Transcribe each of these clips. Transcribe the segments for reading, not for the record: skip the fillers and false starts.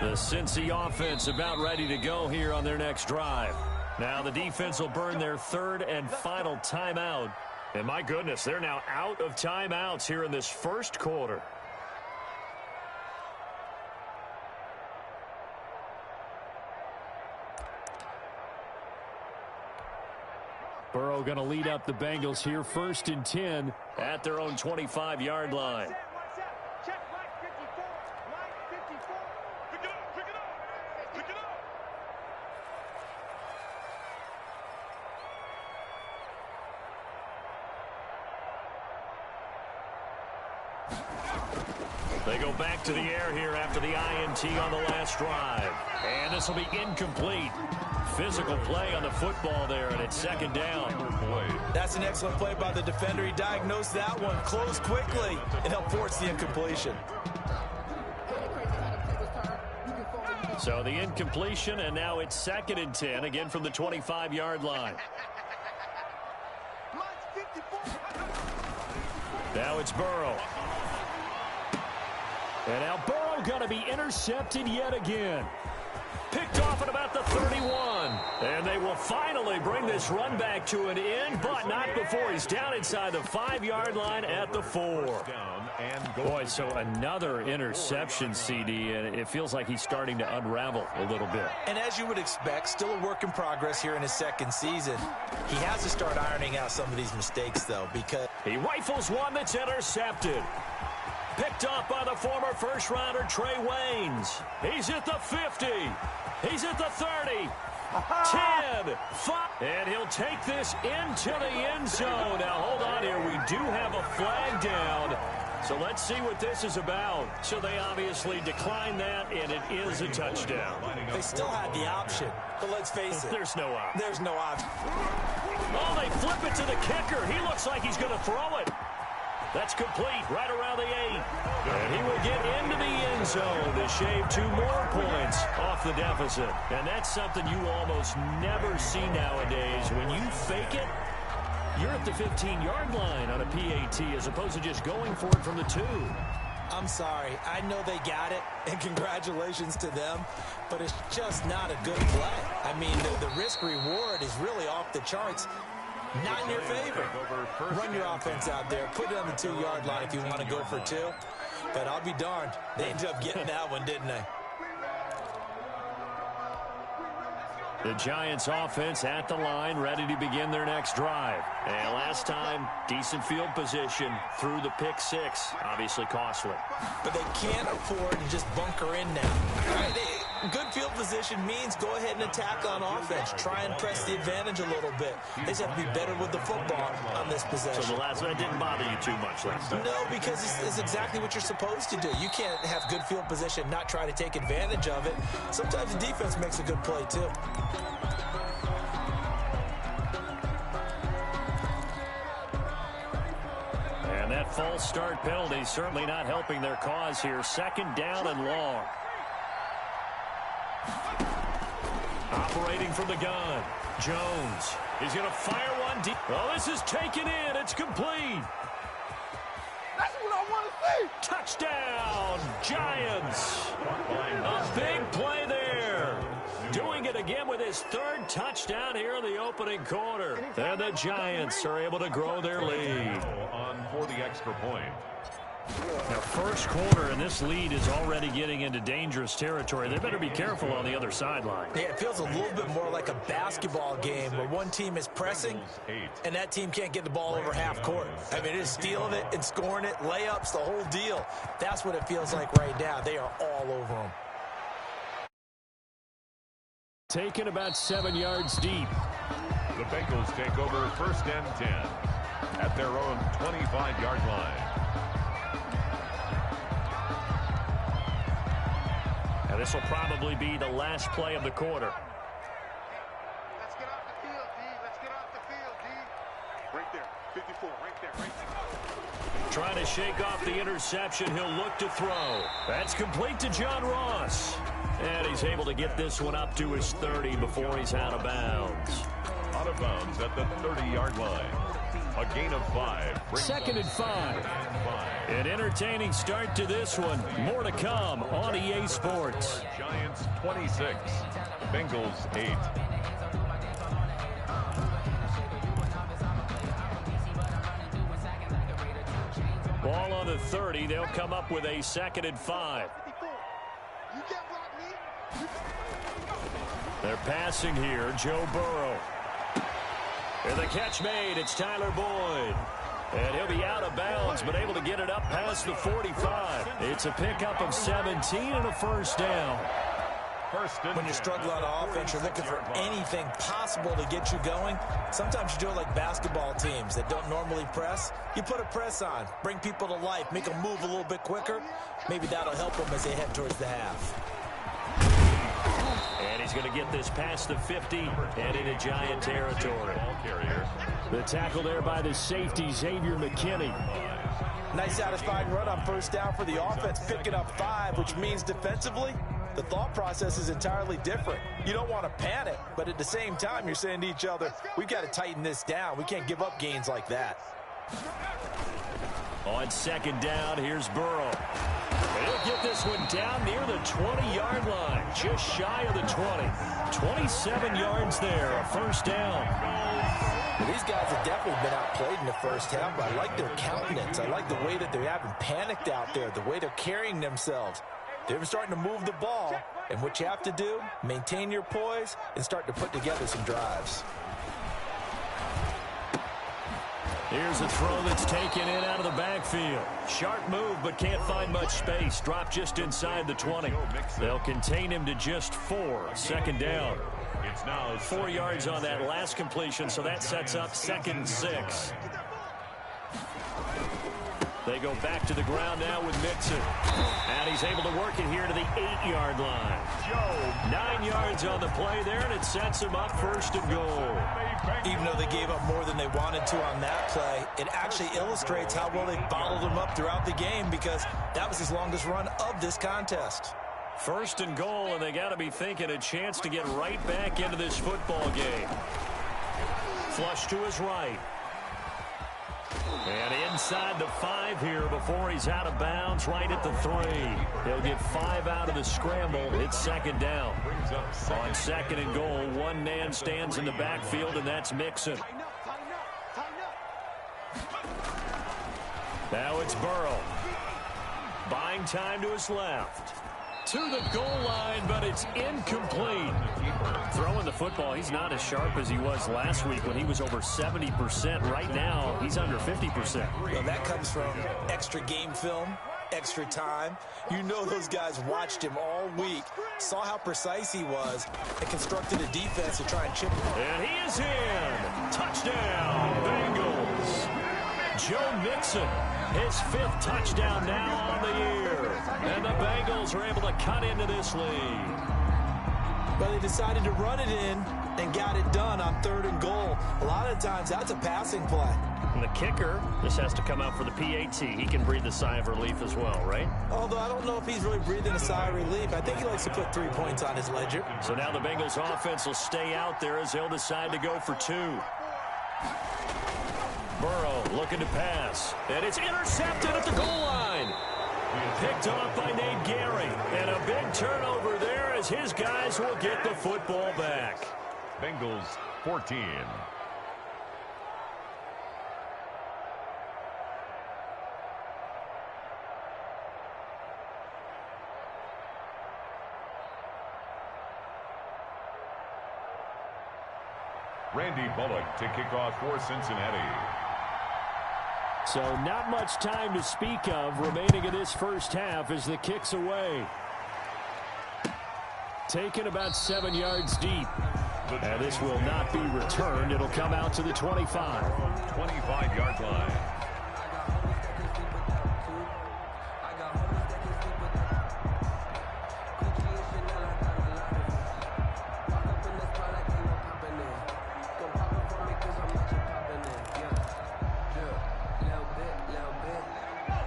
The Cincy offense about ready to go here on their next drive. Now the defense will burn their third and final timeout. And my goodness, they're now out of timeouts here in this first quarter. Burrow going to lead up the Bengals here, 1st and 10 at their own 25-yard line. They go back to the air here after the INT on the last drive. And this will be incomplete. Physical play on the football there, and it's 2nd down. That's an excellent play by the defender. He diagnosed that one, closed quickly, and helped force the incompletion. So the incompletion, and now it's 2nd and 10, again from the 25-yard line. Now it's Burrow. And now Burrow going to be intercepted yet again. Picked off at about the 31. And they will finally bring this run back to an end, but not before he's down inside the 5-yard line at the 4. Boy, so another interception, CD, and it feels like he's starting to unravel a little bit. And as you would expect, still a work in progress here in his 2nd season. He has to start ironing out some of these mistakes, though, because he rifles one that's intercepted. Picked off by the former first-rounder Trey Waynes. He's at the 50. He's at the 30. 10. 5. And he'll take this into the end zone. Now, hold on here. We do have a flag down. So let's see what this is about. So they obviously declined that, and it is a touchdown. They still had the option, but let's face it. There's no option. There's no option. Oh, they flip it to the kicker. He looks like he's going to throw it. That's complete right around the 8. And he will get into the end zone to shave 2 more points off the deficit. And that's something you almost never see nowadays. When you fake it, you're at the 15-yard line on a PAT as opposed to just going for it from the 2. I'm sorry. I know they got it, and congratulations to them, but it's just not a good play. I mean, the risk-reward is really off the charts. Not in your favor. Run your offense out there. Put it on the 2-yard line if you want to go for 2. But I'll be darned. They ended up getting that one, didn't they? The Giants offense at the line, ready to begin their next drive. And last time, decent field position through the pick 6. Obviously costly. But they can't afford to just bunker in now. Right? Good field position means go ahead and attack on offense. Try and press the advantage a little bit. They just have to be better with the football on this possession. So the last one didn't bother you too much last time? No, because it's exactly what you're supposed to do. You can't have good field position, not try to take advantage of it. Sometimes the defense makes a good play, too. And that false start penalty certainly not helping their cause here. 2nd down and long. Operating from the gun, Jones. He's going to fire one deep. Oh, this is taken in. It's complete. That's what I want to see. Touchdown, Giants. A big play there. Doing it again with his 3rd touchdown here in the opening quarter. And the Giants are able to grow their lead. On for the extra point. Now, first quarter, and this lead is already getting into dangerous territory. They better be careful on the other sideline. Yeah, it feels a little bit more like a basketball game where one team is pressing and that team can't get the ball over half court. I mean, it is stealing it and scoring it, layups, the whole deal. That's what it feels like right now. They are all over them. Taken about 7 yards deep. The Bengals take over 1st and 10 at their own 25-yard line. Now, this will probably be the last play of the quarter. Let's get off the field, D. Let's get off the field, D. Right there. 54. Right there. Right there. Trying to shake off the interception. He'll look to throw. That's complete to John Ross. And he's able to get this one up to his 30 before he's out of bounds. Out of bounds at the 30-yard line. A gain of 5. Second and 5. An entertaining start to this one. More to come on EA Sports. Giants 26. Bengals 8. Ball on the 30. They'll come up with a second and 5. They're passing here. Joe Burrow. And the catch made. It's Tyler Boyd. And he'll be out of bounds, but able to get it up past the 45. It's a pickup of 17 and a first down. When you struggle on offense, you're looking for anything possible to get you going. Sometimes you do it like basketball teams that don't normally press. You put a press on, bring people to life, make them move a little bit quicker. Maybe that'll help them as they head towards the half. And he's going to get this past the 50 and into Giant territory. The tackle there by the safety, Xavier McKinney. Nice satisfying run on first down for the offense, picking up 5, which means defensively, the thought process is entirely different. You don't want to panic, but at the same time, you're saying to each other, we've got to tighten this down. We can't give up gains like that. On second down, here's Burrow. And he'll get this one down near the 20-yard line, just shy of the 20. 27 yards there, a first down. Well, these guys have definitely been outplayed in the first half, but I like their countenance. I like the way that they haven't panicked out there, the way they're carrying themselves. They're starting to move the ball, and what you have to do, maintain your poise and start to put together some drives. Here's a throw that's taken in out of the backfield. Sharp move, but can't find much space. Dropped just inside the 20. They'll contain him to just 4. Second down. It's now 4 yards on that last completion, so that sets up second and 6. They go back to the ground now with Mixon. And he's able to work it here to the 8-yard line. 9 yards on the play there, and it sets him up first and goal. Even though they gave up more than they wanted to on that play, it actually illustrates how well they bottled him up throughout the game because that was his longest run of this contest. First and goal, and they got to be thinking a chance to get right back into this football game. Flush to his right. And inside the 5 here before he's out of bounds, right at the 3. He'll get 5 out of the scramble. It's second down. On second and goal, one man stands in the backfield, and that's Mixon. Now it's Burrow. Buying time to his left. To the goal line, but it's incomplete. Throwing the football, he's not as sharp as he was last week when he was over 70%. Right now, he's under 50%. Well, that comes from extra game film, extra time. You know those guys watched him all week, saw how precise he was, and constructed a defense to try and chip him. And he is in. Touchdown, Bengals. Joe Mixon, his 5th touchdown now on the year. And the Bengals are able to cut into this lead. Well, they decided to run it in and got it done on 3rd and goal. A lot of times, that's a passing play. And the kicker just has to come out for the PAT. He can breathe a sigh of relief as well, right? Although I don't know if he's really breathing a sigh of relief. I think he likes to put 3 points on his ledger. So now the Bengals offense will stay out there as they'll decide to go for 2. Burrow looking to pass. And it's intercepted at the goal line. Picked off by Nate Gary. And a big turnover there as his guys will get the football back. Bengals 14. Randy Bullock to kick off for Cincinnati. So not much time to speak of remaining in this first half as the kick's away. Taken about 7 yards deep. And this will not be returned. It'll come out to the 25. 25-yard line.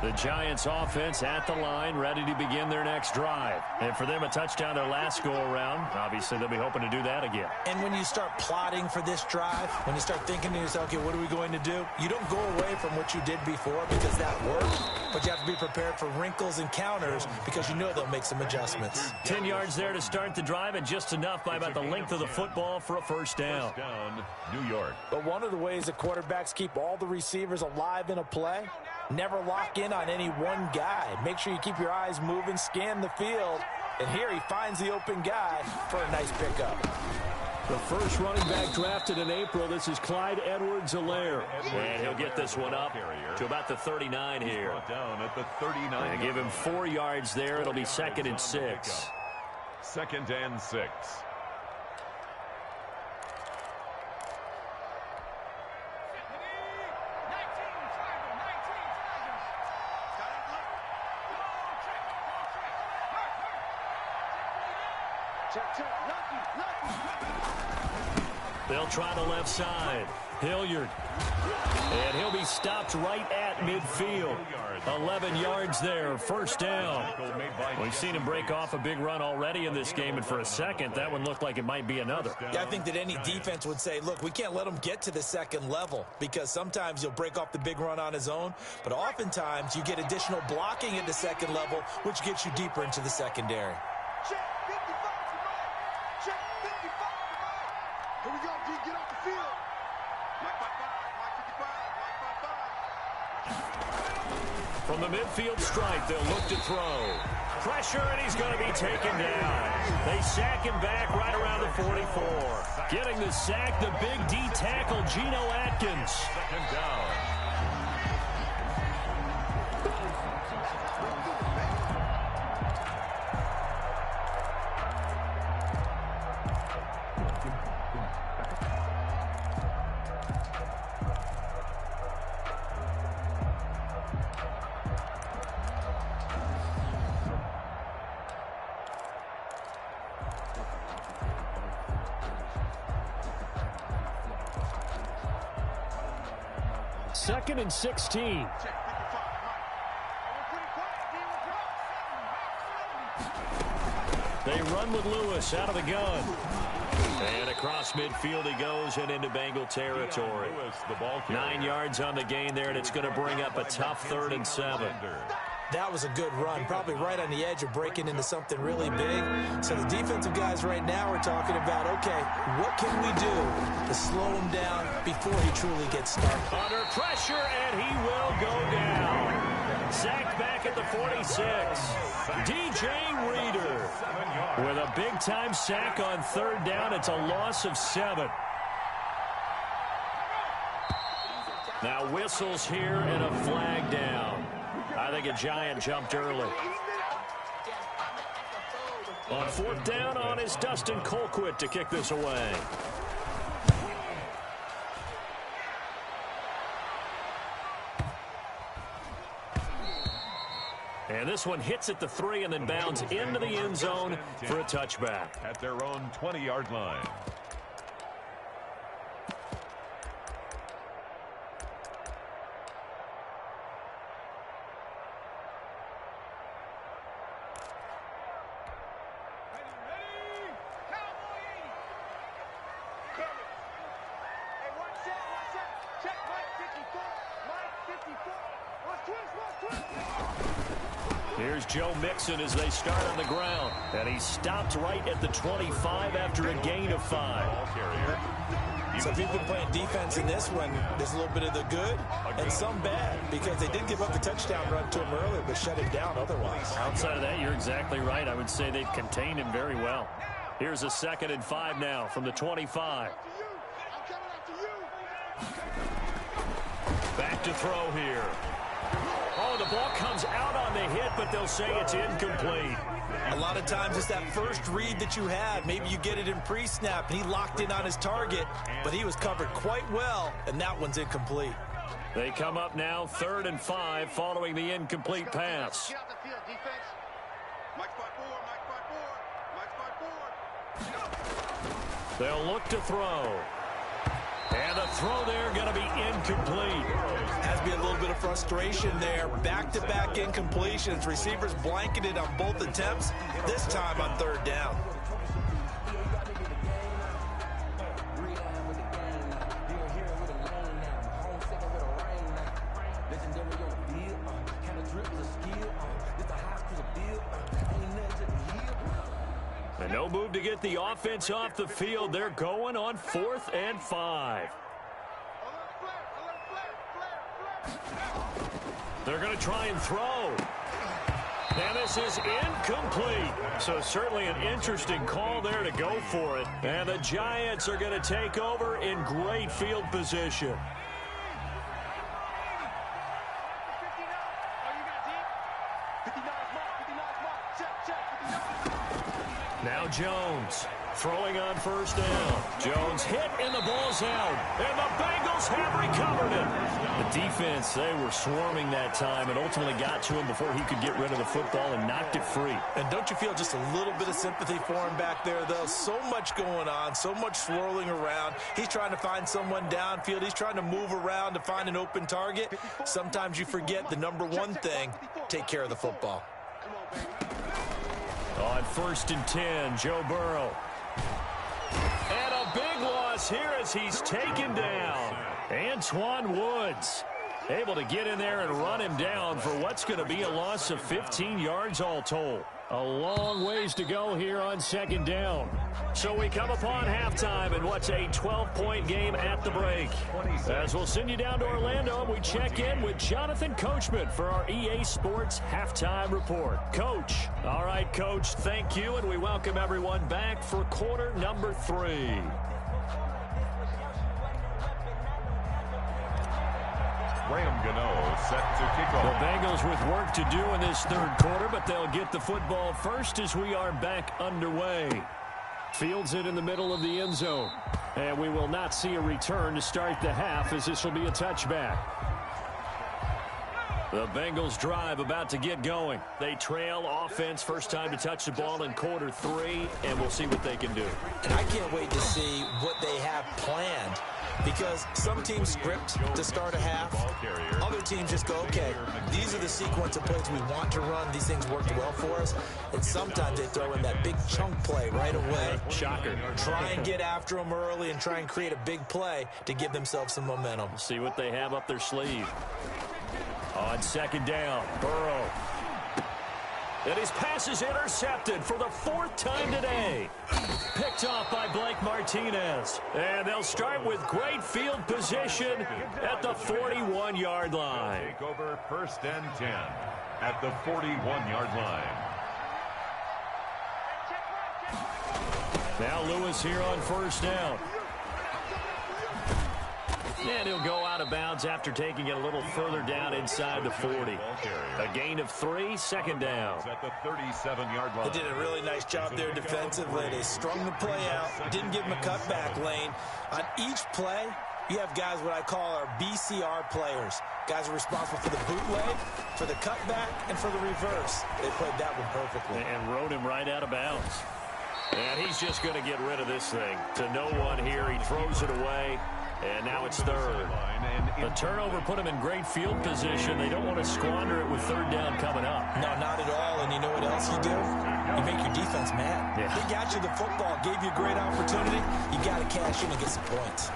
The Giants offense at the line, ready to begin their next drive. And for them, a touchdown their last go-around. Obviously, they'll be hoping to do that again. And when you start plotting for this drive, when you start thinking to yourself, okay, what are we going to do? You don't go away from what you did before because that worked, but you have to be prepared for wrinkles and counters because you know they'll make some adjustments. 10 yards there to start the drive, and just enough by about the length of the football for a first down. First down, New York. But one of the ways that quarterbacks keep all the receivers alive in a play, never lock in on any one guy. Make sure you keep your eyes moving, scan the field, and here he finds the open guy for a nice pickup. The first running back drafted in April. This is Clyde Edwards-Helaire. And he'll get this one up to about the 39 here. Down at the 39. And give him 4 yards there. It'll be 2nd and 6. 2nd and 6. They'll try the left side. Hilliard. And he'll be stopped right at midfield. 11 yards there. First down. We've seen him break off a big run already in this game, and for a second, that one looked like it might be another. Yeah, I think that any defense would say, look, we can't let him get to the second level because sometimes he'll break off the big run on his own, but oftentimes you get additional blocking at the second level, which gets you deeper into the secondary. Check 55 to Mike. Check 55 to Mike. Here we go, D. Get off the field. Mike 55, Mike 55, Mike 55. From the midfield stripe, they'll look to throw. Pressure, and he's going to be taken down. They sack him back right around the 44. Getting the sack, the big D tackle, Geno Atkins. 2nd down. Second and 16. They run with Lewis out of the gun. And across midfield he goes and into Bengal territory. 9 yards on the gain there, and it's going to bring up a tough 3rd and 7. That was a good run, probably right on the edge of breaking into something really big. So the defensive guys right now are talking about, okay, what can we do to slow him down before he truly gets started? Under pressure, and he will go down. Sacked back at the 46. DJ Reader with a big-time sack on 3rd down. It's a loss of 7. Now whistles here and a flag down. I think a Giant jumped early. On 4th down on is Dustin Colquitt to kick this away. And this one hits at the 3 and then bounds into the end zone for a touchback. At their own 20-yard line. Here's Joe Mixon as they start on the ground. And he stopped right at the 25 after a gain of 5. So if you've been playing defense in this one, there's a little bit of the good and some bad because they did give up the touchdown run to him earlier but shut him down otherwise. Outside of that, you're exactly right. I would say they've contained him very well. Here's a 2nd and 5 now from the 25. Back to throw here. Oh, the ball comes out on the hit, but they'll say it's incomplete. A lot of times it's that first read that you had. Maybe you get it in pre-snap, and he locked in on his target, but he was covered quite well, and that one's incomplete. They come up now 3rd and 5 following the incomplete pass. Get out the field, defense. Mike 5-4, Mike 5-4, Mike 5-4. They'll look to throw. And the throw there going to be incomplete. Has to be a little bit of frustration there. Back-to-back incompletions. Receivers blanketed on both attempts, this time on third down. And no move to get the offense off the field. They're going on 4th and 5. They're going to try and throw. And this is incomplete. So certainly an interesting call there to go for it. And the Giants are going to take over in great field position. Now Jones throwing on first down. Jones hit and the ball's out. And the Bengals have recovered it. The defense, they were swarming that time and ultimately got to him before he could get rid of the football and knocked it free. And don't you feel just a little bit of sympathy for him back there, though? So much going on, so much swirling around. He's trying to find someone downfield. He's trying to move around to find an open target. Sometimes you forget the number one thing, take care of the football. On 1st and 10, Joe Burrow. And a big loss here as he's taken down. Antoine Woods able to get in there and run him down for what's going to be a loss of 15 yards all told. A long ways to go here on 2nd down. So we come upon halftime in what's a 12-point game at the break. As we'll send you down to Orlando, and we check in with Jonathan Coachman for our EA Sports Halftime Report. Coach. All right, Coach, thank you, and we welcome everyone back for quarter number 3. Graham Gano set to kick off. The Bengals with work to do in this 3rd quarter, but they'll get the football first as we are back underway. Fields it in the middle of the end zone. And we will not see a return to start the half as this will be a touchback. The Bengals drive about to get going. They trail offense, first time to touch the ball in quarter 3, and we'll see what they can do. And I can't wait to see what they have planned. Because some teams script to start a half. Other teams just go, okay, these are the sequence of plays we want to run. These things worked well for us. And sometimes they throw in that big chunk play right away. Shocker. Try and get after them early and try and create a big play to give themselves some momentum. See what they have up their sleeve. On 2nd down, Burrow. And his pass is intercepted for the 4th time today. Picked off by Blake Martinez. And they'll start with great field position at the 41-yard line. Take over 1st and 10 at the 41-yard line. Now Lewis here on 1st down. And he'll go out of bounds after taking it a little further down inside the 40. A gain of 3, 2nd down. At the 37-yard line. They did a really nice job there defensively. They strung the play out, didn't give him a cutback lane. On each play, you have guys what I call our BCR players. Guys are responsible for the bootleg, for the cutback, and for the reverse. They played that one perfectly. And rode him right out of bounds. And he's just going to get rid of this thing. To no one here, he throws it away. And now it's 3rd. The turnover put them in great field position. They don't want to squander it with 3rd down coming up. No, not at all. And you know what else you do? You make your defense mad. Yeah. They got you the football, gave you a great opportunity. You got to cash in and get some points.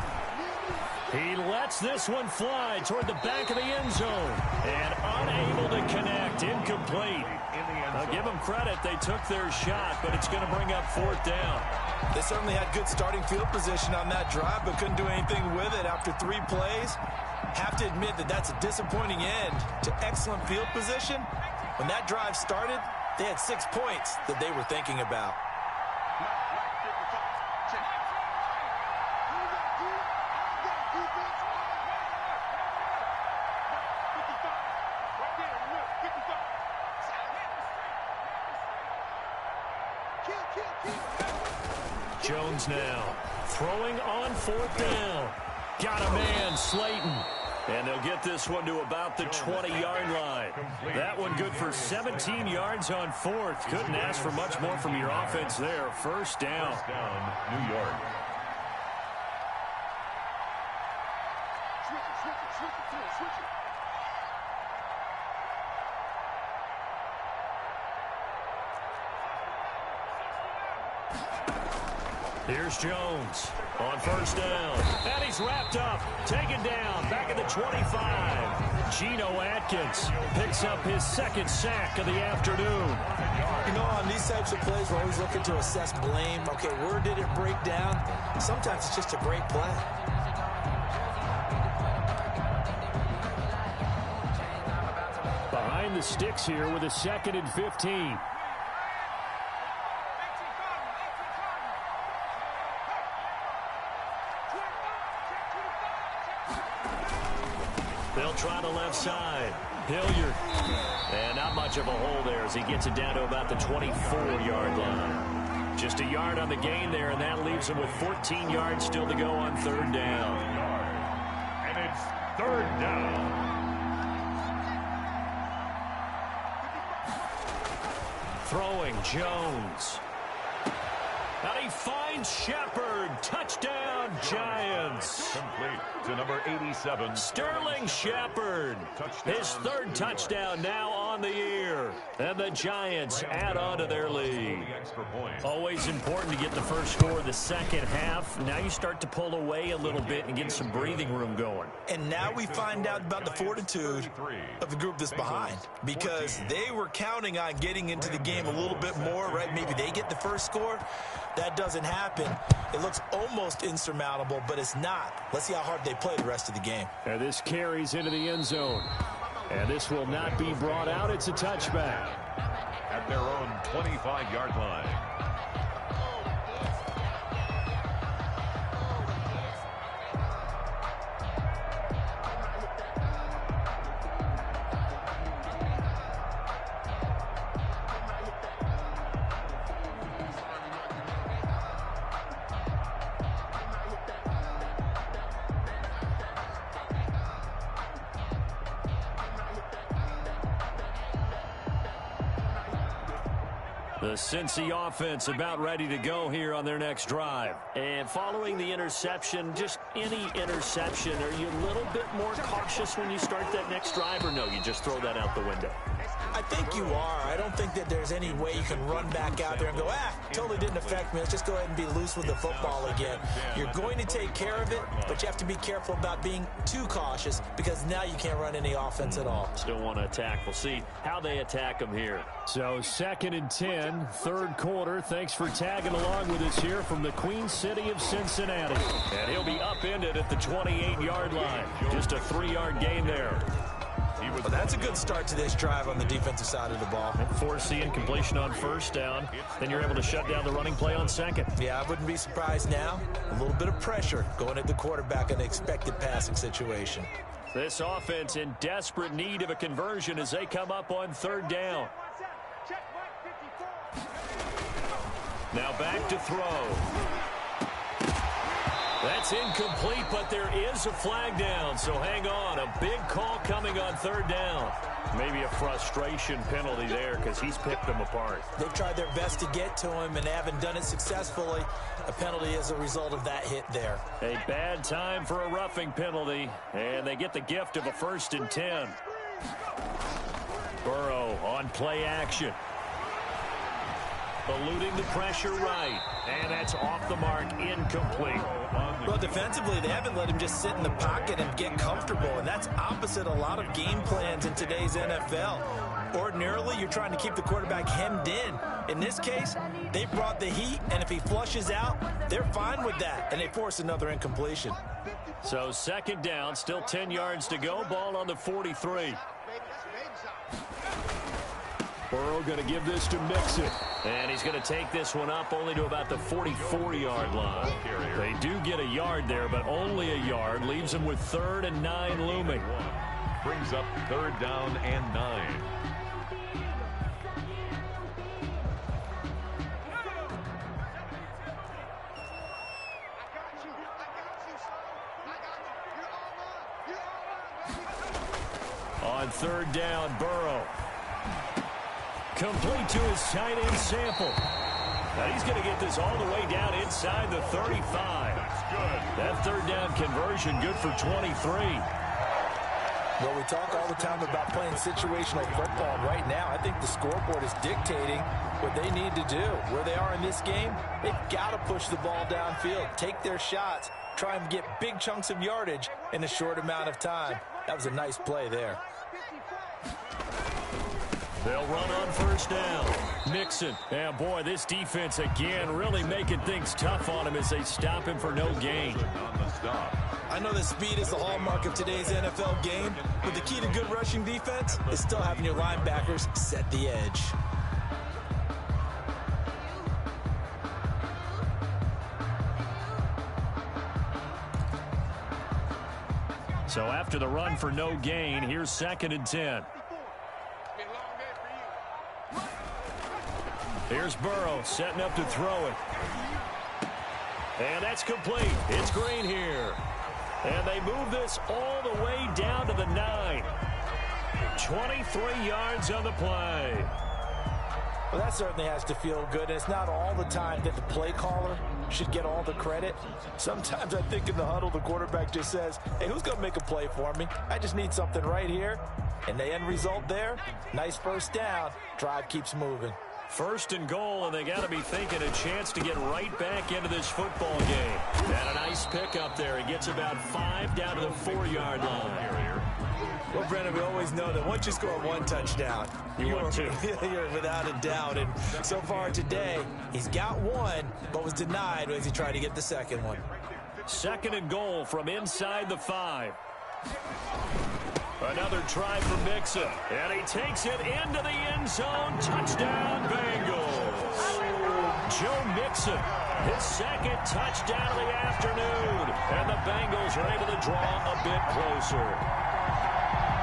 He lets this one fly toward the back of the end zone. And unable to connect. Incomplete. I'll give them credit. They took their shot, but it's going to bring up 4th down. They certainly had good starting field position on that drive, but couldn't do anything with it after 3 plays. Have to admit that that's a disappointing end to excellent field position. When that drive started, they had 6 points that they were thinking about. Jones now throwing on 4th down. Got a man, Slayton. And they'll get this one to about the 20-yard line. That one good for 17 yards on 4th. Couldn't ask for much more from your offense there. 1st down. New York. Here's Jones on first down. And he's wrapped up. Taken down. Back at the 25. Geno Atkins picks up his second sack of the afternoon. You know, on these types of plays, we're always looking to assess blame. Okay, where did it break down? Sometimes it's just a great play. Behind the sticks here with a 2nd and 15. They'll try the left side. Hilliard. And not much of a hole there as he gets it down to about the 24-yard line. Just a yard on the gain there, and that leaves him with 14 yards still to go on third down. And it's third down. Throwing Jones. And he finds Shepard. Touchdown, Giants. Complete to number 87. Sterling Shepard. His third touchdown now on the year. And the Giants add on to their lead. Always important to get the first score of the second half. Now you start to pull away a little bit and get some breathing room going. And now we find out about the fortitude of the group that's behind, because they were counting on getting into the game a little bit more, right? Maybe they get the first score. That doesn't happen. It looks almost insurmountable, but it's not. Let's see how hard they play the rest of the game. And this carries into the end zone. And this will not be brought out. It's a touchback. At their own 25-yard line. The Cincy offense about ready to go here on their next drive. And following the interception, just any interception, are you a little bit more cautious when you start that next drive, or no, you just throw that out the window? I think you are. I don't think that there's any way you can run back out there and go, totally didn't affect me. Let's just go ahead and be loose with the football again. You're going to take care of it, but you have to be careful about being too cautious, because now you can't run any offense at all. Still want to attack. We'll see how they attack them here. So 2nd and 10, third quarter. Thanks for tagging along with us here from the Queen City of Cincinnati. And he'll be upended at the 28-yard line. Just a 3-yard gain there. Well, that's a good start to this drive on the defensive side of the ball. Force the incompletion on first down. Then you're able to shut down the running play on second. Yeah, I wouldn't be surprised now. A little bit of pressure going at the quarterback in an expected passing situation. This offense in desperate need of a conversion as they come up on third down. Now back to throw. That's incomplete, but there is a flag down, so hang on. A big call coming on third down. Maybe a frustration penalty there because he's picked them apart. They've tried their best to get to him and haven't done it successfully. A penalty as a result of that hit there. A bad time for a roughing penalty, and they get the gift of a 1st and 10. Burrow on play action. Eluding the pressure right. And that's off the mark, incomplete. Well, defensively, they haven't let him just sit in the pocket and get comfortable, and that's opposite a lot of game plans in today's NFL. Ordinarily, you're trying to keep the quarterback hemmed in. In this case, they brought the heat, and if he flushes out, they're fine with that, and they force another incompletion. So 2nd down, still 10 yards to go, ball on the 43. Burrow going to give this to Mixon. And he's going to take this one up only to about the 44-yard line. They do get a yard there, but only a yard. Leaves them with 3rd and 9 looming. Brings up 3rd down and 9. On 3rd down, Burrow. Complete to his tight end Sample. Now he's going to get this all the way down inside the 35. That's good. That 3rd down conversion good for 23. Well, we talk all the time about playing situational football. Right now, I think the scoreboard is dictating what they need to do. Where they are in this game, they've got to push the ball downfield, take their shots, try and get big chunks of yardage in a short amount of time. That was a nice play there. They'll run on first down. Mixon. And boy, this defense again really making things tough on him as they stop him for no gain. I know that speed is the hallmark of today's NFL game, but the key to good rushing defense is still having your linebackers set the edge. So after the run for no gain, here's 2nd and 10. Here's Burrow setting up to throw it. And that's complete. It's Green here. And they move this all the way down to the 9. 23 yards on the play. Well, that certainly has to feel good. And it's not all the time that the play caller should get all the credit. Sometimes I think in the huddle, the quarterback just says, hey, who's going to make a play for me? I just need something right here. And the end result there, nice first down. Drive keeps moving. 1st and goal, and they got to be thinking a chance to get right back into this football game. And a nice pickup there. He gets about 5 down to the 4-yard line. Well, Brennan, we always know that once you score 1 touchdown, you're without a doubt. And so far today, he's got 1, but was denied as he tried to get the 2nd one. 2nd and goal from inside the 5. Another try for Mixon, and he takes it into the end zone. Touchdown, Bengals. Joe Mixon, his 2nd touchdown of the afternoon, and the Bengals are able to draw a bit closer.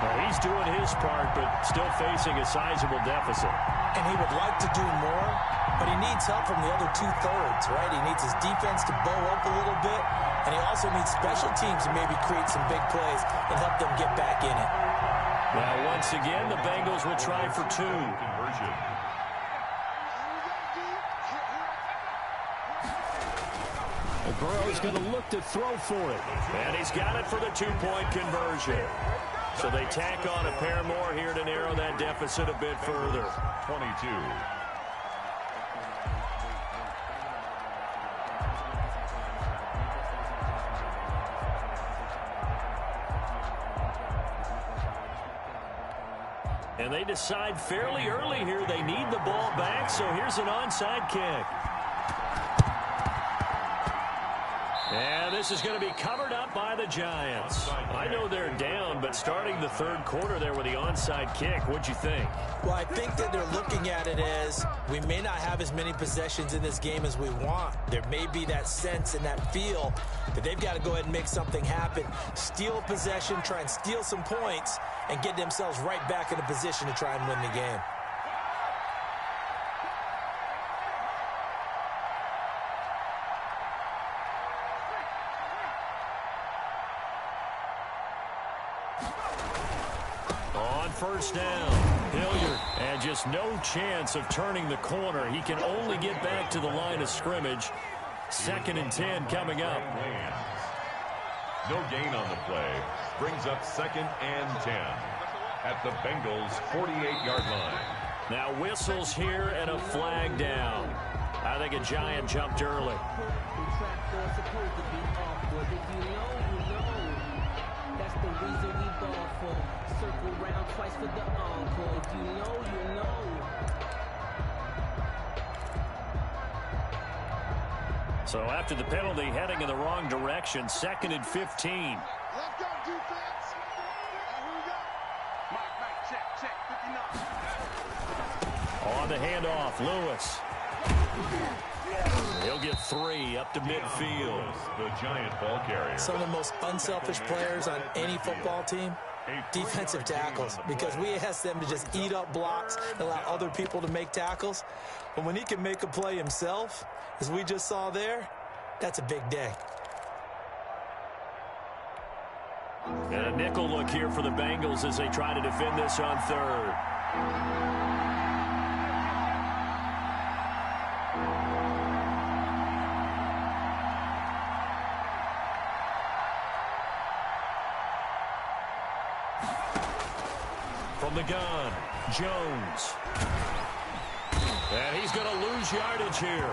Well, he's doing his part, but still facing a sizable deficit. And he would like to do more, but he needs help from the other 2/3, right? He needs his defense to bow up a little bit, and he also needs special teams to maybe create some big plays and help them get back in it. Now, once again, the Bengals will try for 2. Burrow's going to look to throw for it. And he's got it for the 2-point conversion. So they tack on a pair more here to narrow that deficit a bit further. 22. And they decide fairly early here they need the ball back, so here's an onside kick. And this is going to be covered up by the Giants. I know they're down, but starting the 3rd quarter there with the onside kick, what'd you think? Well, I think that they're looking at it as we may not have as many possessions in this game as we want. There may be that sense and that feel that they've got to go ahead and make something happen. Steal possession, try and steal some points, and get themselves right back in a position to try and win the game. On first down, Hilliard, and just no chance of turning the corner. He can only get back to the line of scrimmage. 2nd and 10 coming up. No gain on the play. Brings up 2nd and 10 at the Bengals' 48-yard line. Now whistles here and a flag down. I think a Giant jumped early. That's the reason we ball for. Circle round twice for the encore. You know. So after the penalty, heading in the wrong direction, 2nd and 15. Let's go, defense. Here we go. Mike, check, 59. On the handoff, Lewis. He'll get 3 up to midfield. The Giant ball carrier. Some of the most unselfish players on any football team, defensive tackles, because we ask them to just eat up blocks and allow other people to make tackles. But when he can make a play himself, as we just saw there, that's a big day. And a nickel look here for the Bengals as they try to defend this on 3rd. From the gun, Jones. And he's going to lose yardage here,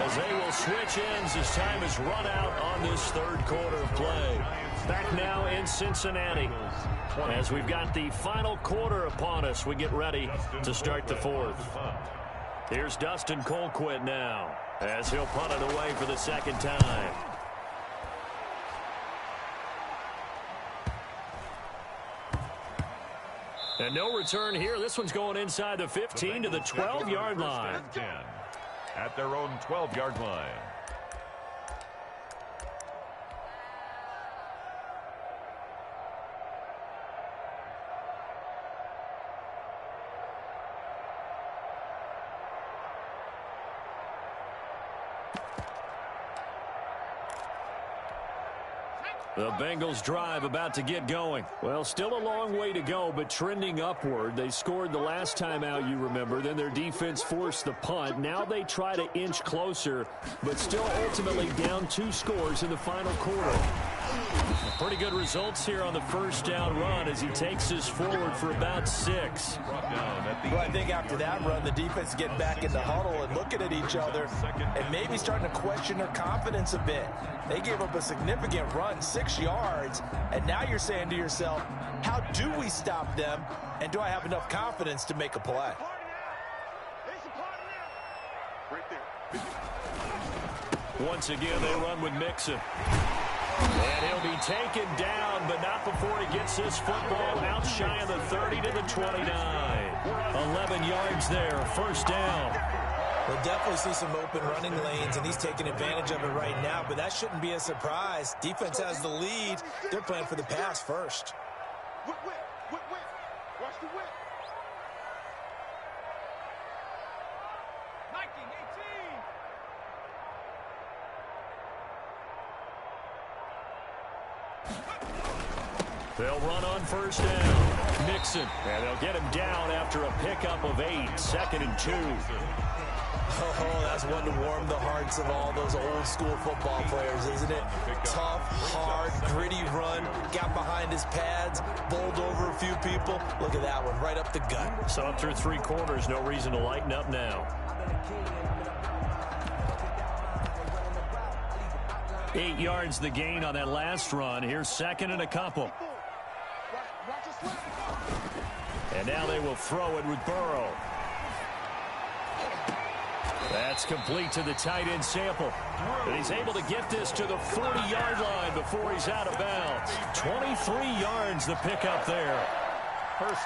as they will switch ends as time is run out on this third quarter of play. Back now in Cincinnati, as we've got the final quarter upon us, we get ready to start the fourth. Here's Dustin Colquitt now, as he'll punt it away for the second time. And no return here. This one's going inside the 15 to the 12-yard line. At their own 12-yard line. The Bengals drive about to get going. Well, still a long way to go, but trending upward. They scored the last time out, you remember. Then their defense forced the punt. Now they try to inch closer, but still ultimately down 2 scores in the final quarter. Pretty good results here on the first down run as he takes us forward for about 6. Well, I think after that run, the defense is getting back in the huddle and looking at each other and maybe starting to question their confidence a bit. They gave up a significant run, 6 yards, and now you're saying to yourself, how do we stop them, and do I have enough confidence to make a play? Once again, they run with Mixon. And he'll be taken down, but not before he gets this football out shy of the 30 to the 29. 11 yards there, first down. We'll definitely see some open running lanes, and he's taking advantage of it right now, but that shouldn't be a surprise. Defense has the lead. They're playing for the pass first. Whip. Watch the whip. 19-18. They'll run on first down. Mixon, and they'll get him down after a pickup of 8, 2nd and 2. Oh, that's one to warm the hearts of all those old school football players, isn't it? Tough, hard, gritty run, got behind his pads, bowled over a few people. Look at that one, right up the gut. So up through 3 quarters, no reason to lighten up now. 8 yards the gain on that last run. Here's 2nd and a couple. And now they will throw it with Burrow. That's complete to the tight end Sample. And he's able to get this to the 40-yard line before he's out of bounds. 23 yards the pickup there.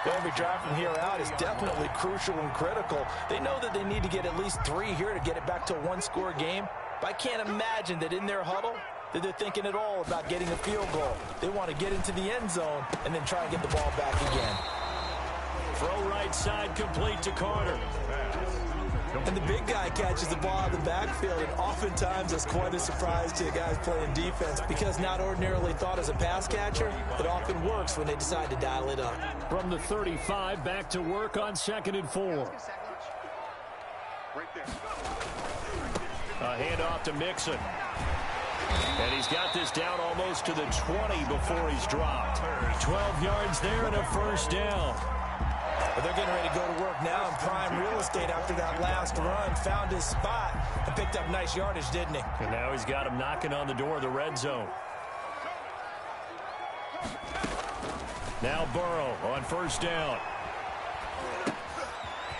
Every drive from here out is definitely crucial and critical. They know that they need to get at least 3 here to get it back to a 1-score game. But I can't imagine that in their huddle that they're thinking at all about getting a field goal. They want to get into the end zone and then try and get the ball back again. Throw right side complete to Carter. And the big guy catches the ball out of the backfield, and oftentimes that's quite a surprise to the guys playing defense because not ordinarily thought as a pass catcher, it often works when they decide to dial it up. From the 35, back to work on 2nd and 4. Right there. A handoff to Mixon. And he's got this down almost to the 20 before he's dropped. 12 yards there and a first down. But they're getting ready to go to work now in prime real estate after that last run. Found his spot and picked up nice yardage, didn't he? And now he's got him knocking on the door of the red zone. Now Burrow on first down.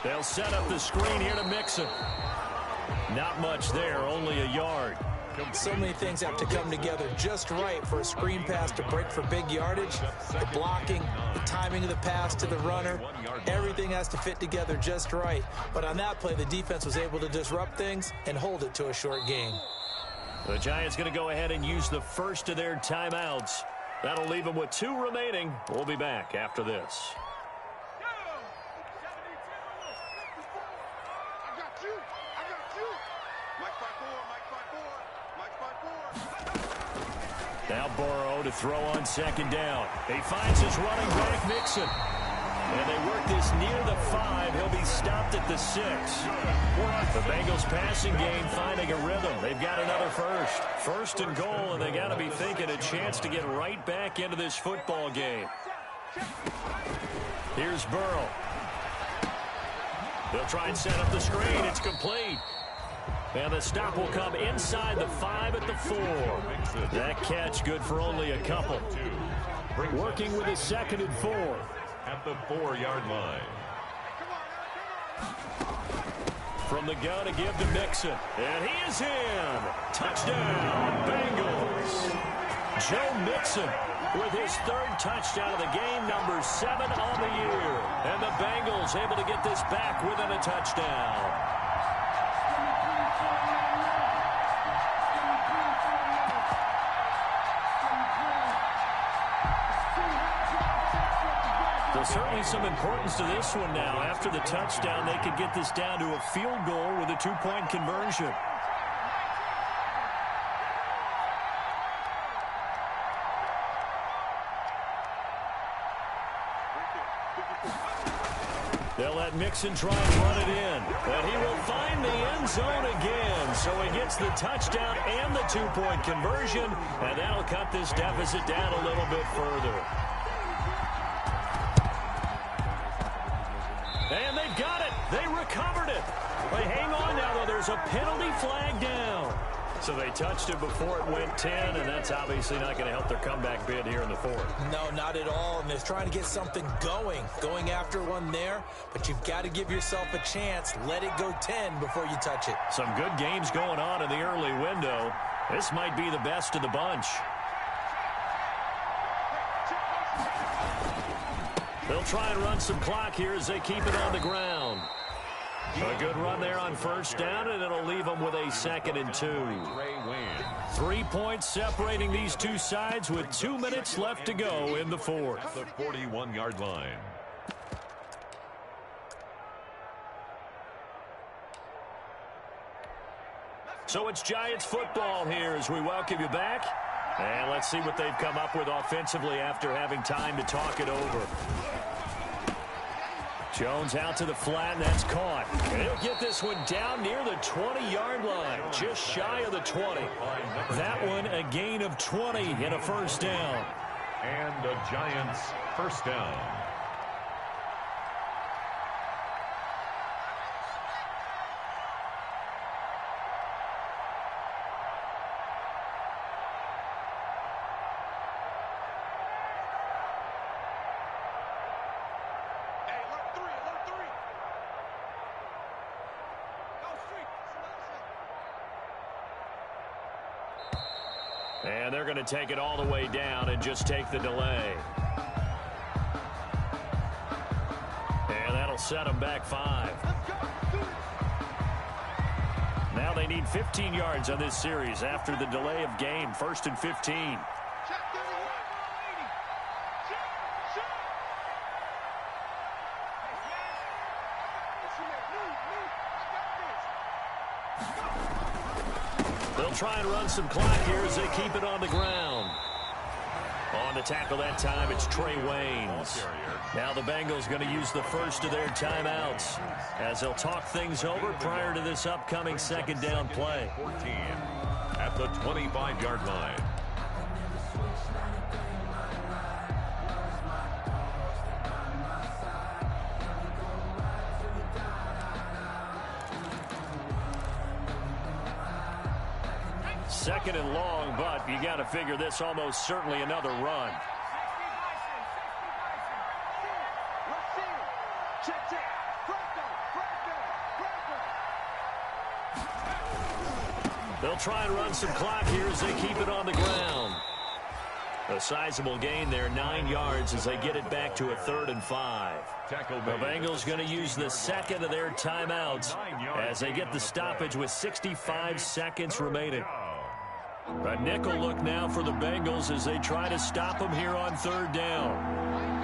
They'll set up the screen here to Mixon. Not much there, only a yard. So many things have to come together just right for a screen pass to break for big yardage. The blocking, the timing of the pass to the runner, everything has to fit together just right. But on that play, the defense was able to disrupt things and hold it to a short gain. The Giants going to go ahead and use the first of their timeouts. That'll leave them with 2 remaining. We'll be back after this. Now Burrow to throw on 2nd down. He finds his running back, Mixon. And they work this near the 5. He'll be stopped at the 6. The Bengals passing game finding a rhythm. They've got another first. 1st and goal, and they got to be thinking a chance to get right back into this football game. Here's Burrow. They'll try and set up the screen. It's complete. And the stop will come inside the 5 at the 4. That catch good for only a couple. Working with his 2nd and 4. At the 4-yard line. From the gun to give to Mixon. And he is in. Touchdown, Bengals. Joe Mixon with his 3rd touchdown of the game, number 7 on the year. And the Bengals able to get this back within a touchdown. There's certainly some importance to this one now. After the touchdown, they could get this down to a field goal with a 2-point conversion. They'll let Mixon try and run it in. But he will find the end zone again. So he gets the touchdown and the 2-point conversion. And that'll cut this deficit down a little bit further. And they've got it. They recovered it. They hang on now, though. There's a penalty flag down. So they touched it before it went 10, and that's obviously not going to help their comeback bid here in the 4th. No, not at all. And they're trying to get something going after one there. But you've got to give yourself a chance. Let it go 10 before you touch it. Some good games going on in the early window. This might be the best of the bunch. They'll try and run some clock here as they keep it on the ground. A good run there on 1st down, and it'll leave them with a 2nd and 2. 3 points separating these two sides with 2 minutes left to go in the 4th. The 41-yard line. So it's Giants football here as we welcome you back. And let's see what they've come up with offensively after having time to talk it over. Jones out to the flat, and that's caught. And he'll get this one down near the 20-yard line, just shy of the 20. That one a gain of 20 and a 1st down. And the Giants' 1st down. And they're going to take it all the way down and just take the delay. And that'll set them back 5. Now they need 15 yards on this series after the delay of game. 1st and 15. They'll try and run some clock here as they keep it on the ground. On the tackle that time, it's Trey Waynes. Now the Bengals going to use the first of their timeouts as they'll talk things over prior to this upcoming 2nd down play. 14 at the 25-yard line. Second and long, but you got to figure this almost certainly another run. They'll try and run some clock here as they keep it on the ground. A sizable gain there, 9 yards as they get it back to a 3rd and 5. The Bengals going to use the 2nd of their timeouts as they get the stoppage with 65 seconds remaining. A nickel look now for the Bengals as they try to stop them here on 3rd down.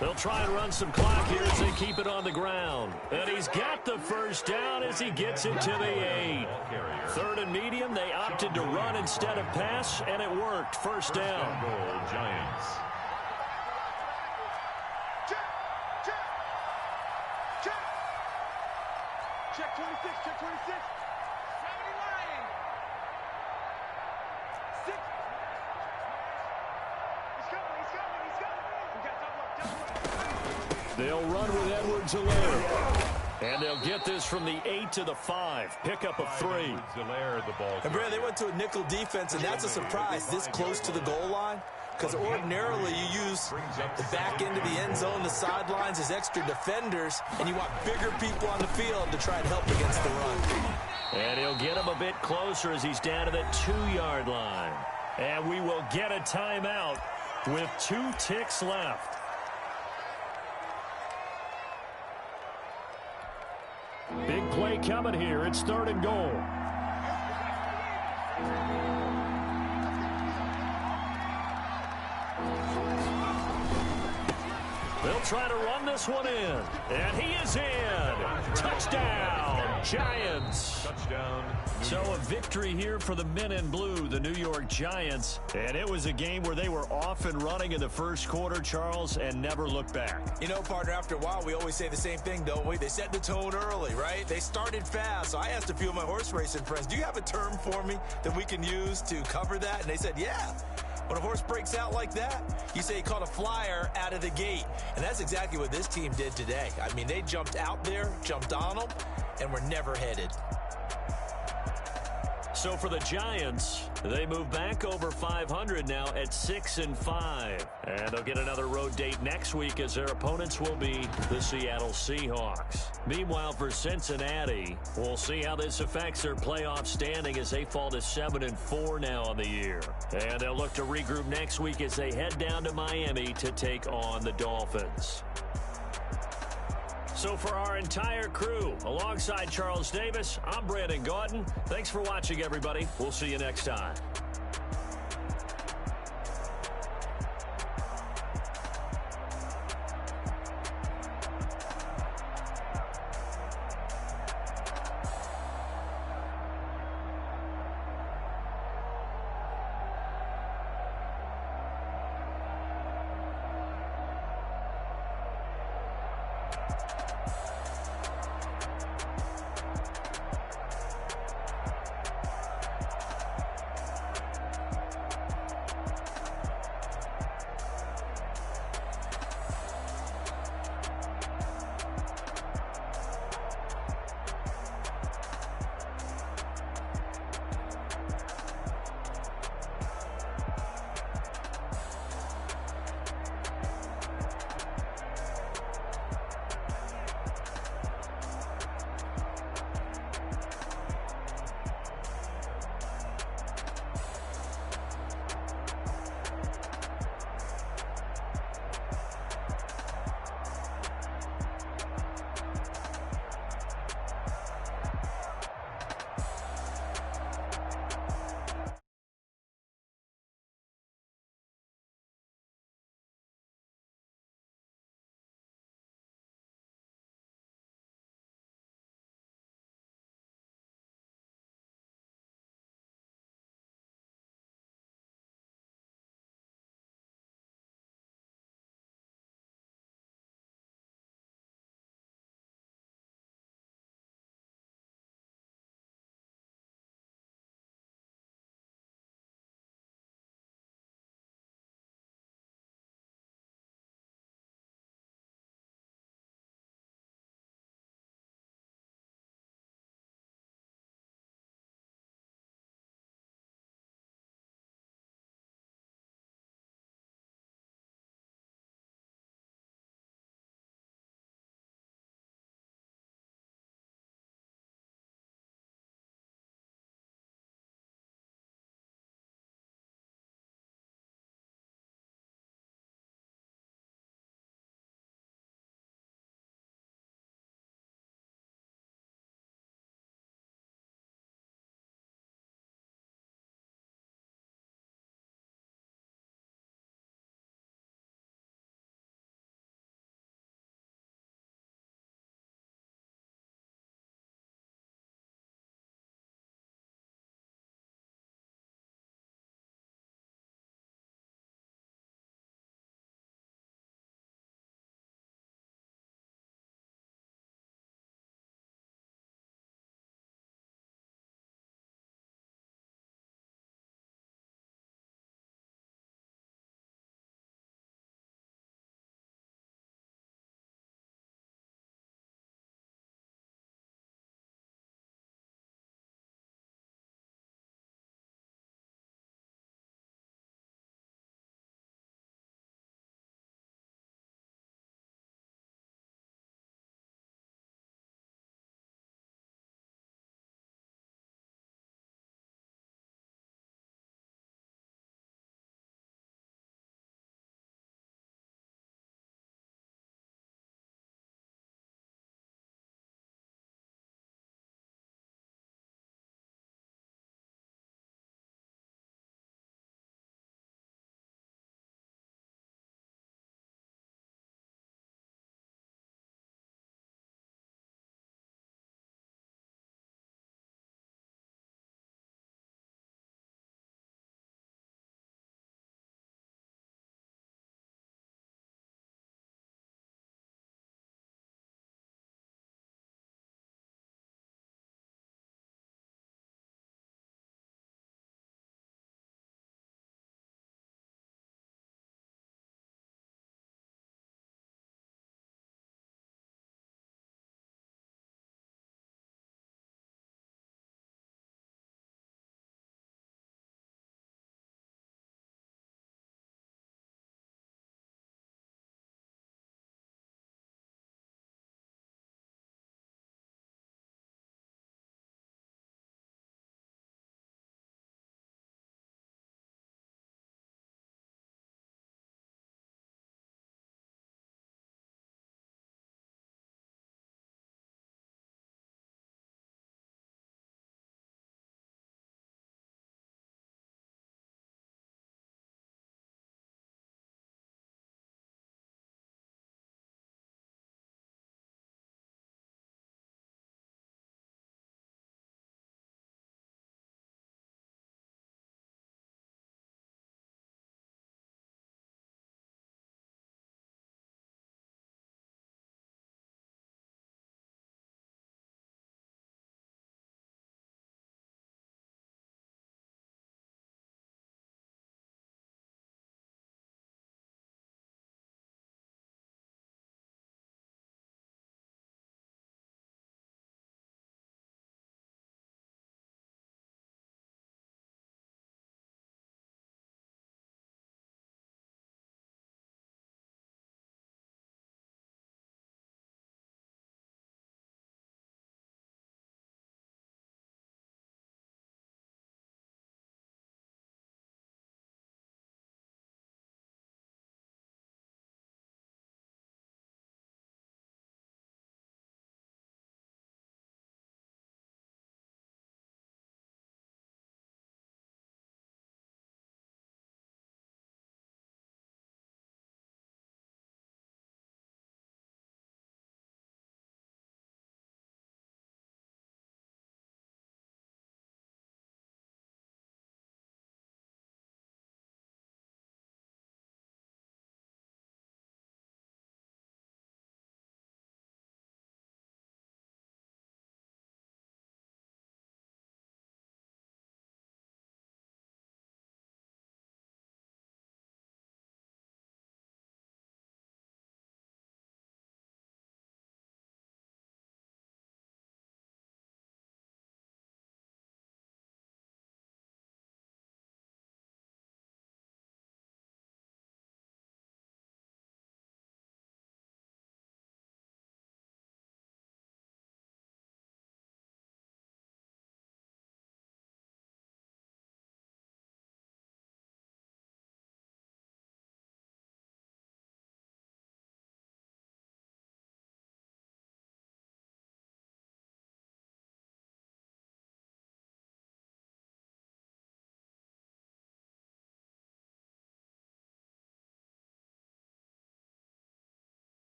They'll They'll try and run some clock here as they keep it on the ground. And he's got the first down as he gets it to the 8. Third and medium, they opted to run instead of pass, and it worked. First down. Goal, Giants. Check 26, check 26. 70 line. 6. He's coming. We got double up. They'll run with Edwards-Helaire. And they'll get this from the 8 to the 5. Pickup of 3. Edwards-Helaire, the ball. And, Brad, they went to a nickel defense, and that's a surprise this close to the goal line. Because ordinarily you use the back end of the end zone, the sidelines as extra defenders, and you want bigger people on the field to try and help against the run. And he'll get him a bit closer as he's down to the 2-yard line. And we will get a timeout with 2 ticks left. Big play coming here. It's 3rd and goal. They'll try to run this one in. And he is in. Touchdown, Giants. Touchdown. So a victory here for the men in blue, the New York Giants. And it was a game where they were off and running in the first quarter, Charles, and never looked back. You know, partner, after a while, we always say the same thing, don't we? They set the tone early, right? They started fast. So I asked a few of my horse racing friends, do you have a term for me that we can use to cover that? And they said, yeah. When a horse breaks out like that, you say he caught a flyer out of the gate. And that's exactly what this team did today. I mean, they jumped out there, jumped on them, and were never headed. So for the Giants, they move back over 500 now at 6-5. And they'll get another road date next week as their opponents will be the Seattle Seahawks. Meanwhile, for Cincinnati, we'll see how this affects their playoff standing as they fall to 7-4 now on the year. And they'll look to regroup next week as they head down to Miami to take on the Dolphins. So for our entire crew, alongside Charles Davis, I'm Brandon Gaudin. Thanks for watching, everybody. We'll see you next time.